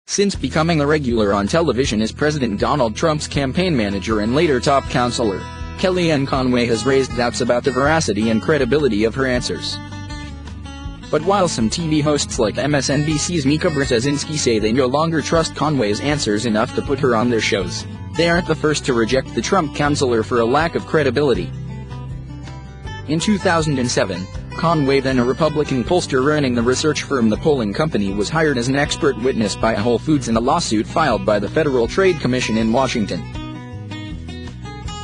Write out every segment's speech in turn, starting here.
since becoming a regular on television as President Donald Trump's campaign manager and later top counselor. Kellyanne Conway has raised doubts about the veracity and credibility of her answers. But while some TV hosts like MSNBC's Mika Brzezinski say they no longer trust Conway's answers enough to put her on their shows, they aren't the first to reject the Trump counselor for a lack of credibility. In 2007, Conway, then a Republican pollster running the research firm The Polling Company, was hired as an expert witness by Whole Foods in a lawsuit filed by the Federal Trade Commission in Washington.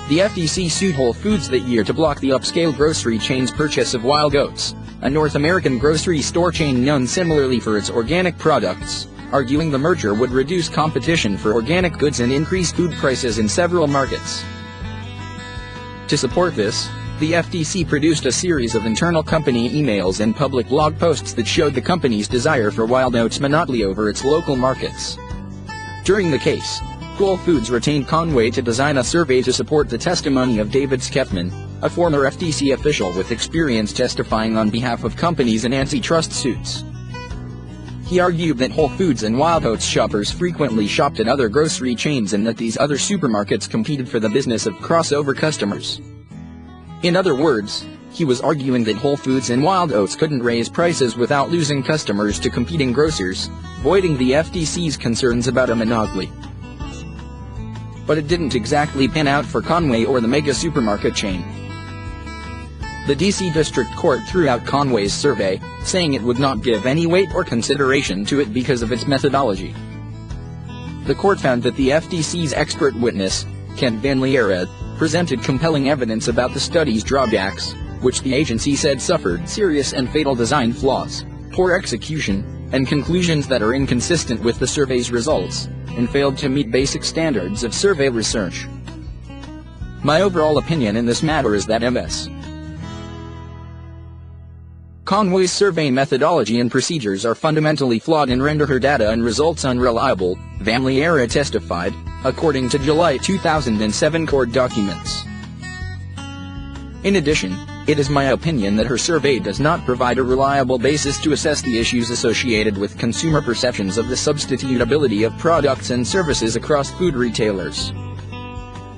The FTC sued Whole Foods that year to block the upscale grocery chain's purchase of Wild Oats, a North American grocery store chain known similarly for its organic products, arguing the merger would reduce competition for organic goods and increase food prices in several markets. To support this, the FTC produced a series of internal company emails and public blog posts that showed the company's desire for Wild Oats' monopoly over its local markets. During the case, Whole Foods retained Conway to design a survey to support the testimony of David Skeffman, a former FTC official with experience testifying on behalf of companies in antitrust suits. He argued that Whole Foods and Wild Oats shoppers frequently shopped at other grocery chains and that these other supermarkets competed for the business of crossover customers. In other words, he was arguing that Whole Foods and Wild Oats couldn't raise prices without losing customers to competing grocers, voiding the FTC's concerns about a monopoly. But it didn't exactly pan out for Conway or the mega supermarket chain. The D.C. District Court threw out Conway's survey, saying it would not give any weight or consideration to it because of its methodology. The court found that the FTC's expert witness, Kent Van Leeuwen, presented compelling evidence about the study's drawbacks, which the agency said suffered serious and fatal design flaws, poor execution, and conclusions that are inconsistent with the survey's results, and failed to meet basic standards of survey research. My overall opinion in this matter is that Ms. Conway's survey methodology and procedures are fundamentally flawed and render her data and results unreliable, Van Leeuwen testified, according to July 2007 court documents. In addition, it is my opinion that her survey does not provide a reliable basis to assess the issues associated with consumer perceptions of the substitutability of products and services across food retailers.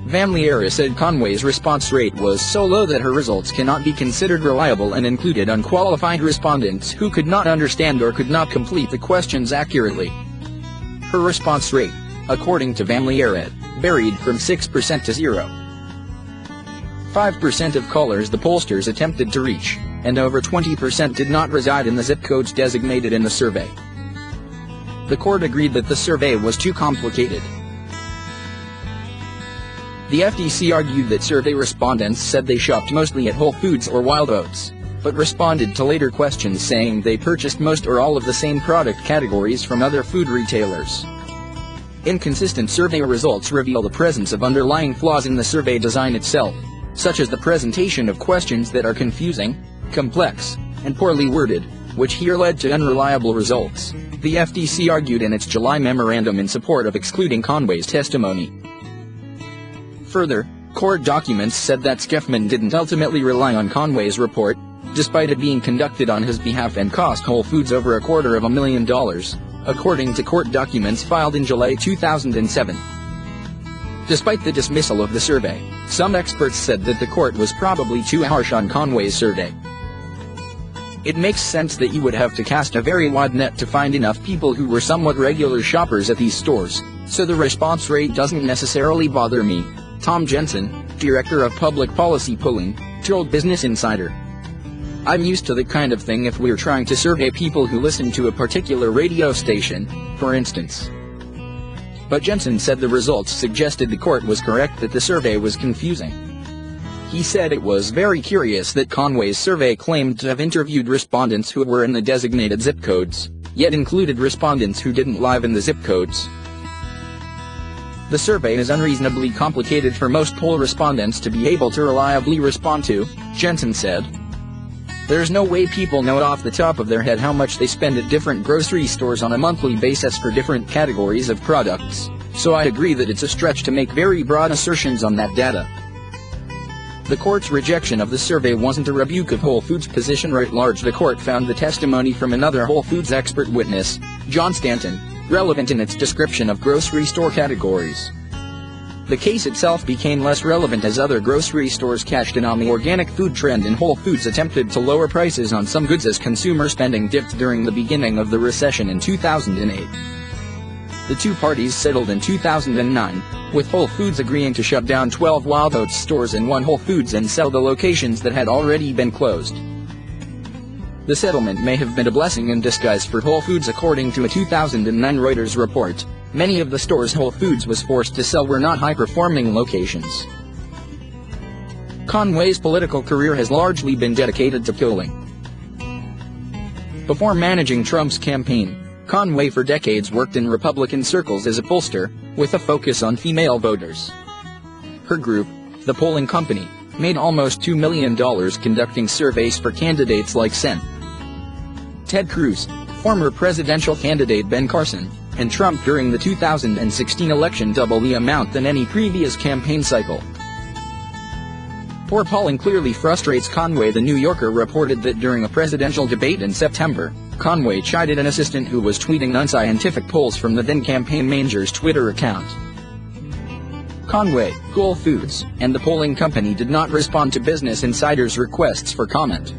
Van Leeuwen said Conway's response rate was so low that her results cannot be considered reliable and included unqualified respondents who could not understand or could not complete the questions accurately. Her response rate, according to Van Leeuwen, varied from 6% to 0.5% of callers the pollsters attempted to reach, and over 20% did not reside in the zip codes designated in the survey. The court agreed that the survey was too complicated. The FTC argued that survey respondents said they shopped mostly at Whole Foods or Wild Oats, but responded to later questions saying they purchased most or all of the same product categories from other food retailers. Inconsistent survey results reveal the presence of underlying flaws in the survey design itself, such as the presentation of questions that are confusing, complex, and poorly worded, which here led to unreliable results, the FTC argued in its July memorandum in support of excluding Conway's testimony. Further, court documents said that Skeffman didn't ultimately rely on Conway's report, despite it being conducted on his behalf and cost Whole Foods over $250,000, according to court documents filed in July 2007. Despite the dismissal of the survey, some experts said that the court was probably too harsh on Conway's survey. It makes sense that you would have to cast a very wide net to find enough people who were somewhat regular shoppers at these stores, so the response rate doesn't necessarily bother me, Tom Jensen, director of public policy polling, told Business Insider. I'm used to that kind of thing if we're trying to survey people who listen to a particular radio station, for instance. But Jensen said the results suggested the court was correct that the survey was confusing. He said it was very curious that Conway's survey claimed to have interviewed respondents who were in the designated zip codes, yet included respondents who didn't live in the zip codes. The survey is unreasonably complicated for most poll respondents to be able to reliably respond to, Jensen said. There's no way people know off the top of their head how much they spend at different grocery stores on a monthly basis for different categories of products, so I agree that it's a stretch to make very broad assertions on that data. The court's rejection of the survey wasn't a rebuke of Whole Foods' position writ large. The court found the testimony from another Whole Foods expert witness, John Stanton, relevant in its description of grocery store categories. The case itself became less relevant as other grocery stores cashed in on the organic food trend, and Whole Foods attempted to lower prices on some goods as consumer spending dipped during the beginning of the recession in 2008. The two parties settled in 2009, with Whole Foods agreeing to shut down 12 Wild Oats stores and one Whole Foods and sell the locations that had already been closed. The settlement may have been a blessing in disguise for Whole Foods. According to a 2009 Reuters report, many of the stores Whole Foods was forced to sell were not high-performing locations. Conway's political career has largely been dedicated to polling. Before managing Trump's campaign, Conway for decades worked in Republican circles as a pollster, with a focus on female voters. Her group, the polling company, made almost $2 million conducting surveys for candidates like Sen. Ted Cruz, former presidential candidate Ben Carson, and Trump during the 2016 election, double the amount than any previous campaign cycle. Poor polling clearly frustrates Conway. The New Yorker reported that during a presidential debate in September, Conway chided an assistant who was tweeting unscientific polls from the then-campaign manager's Twitter account. Conway, Whole Foods, and the polling company did not respond to Business Insider's requests for comment.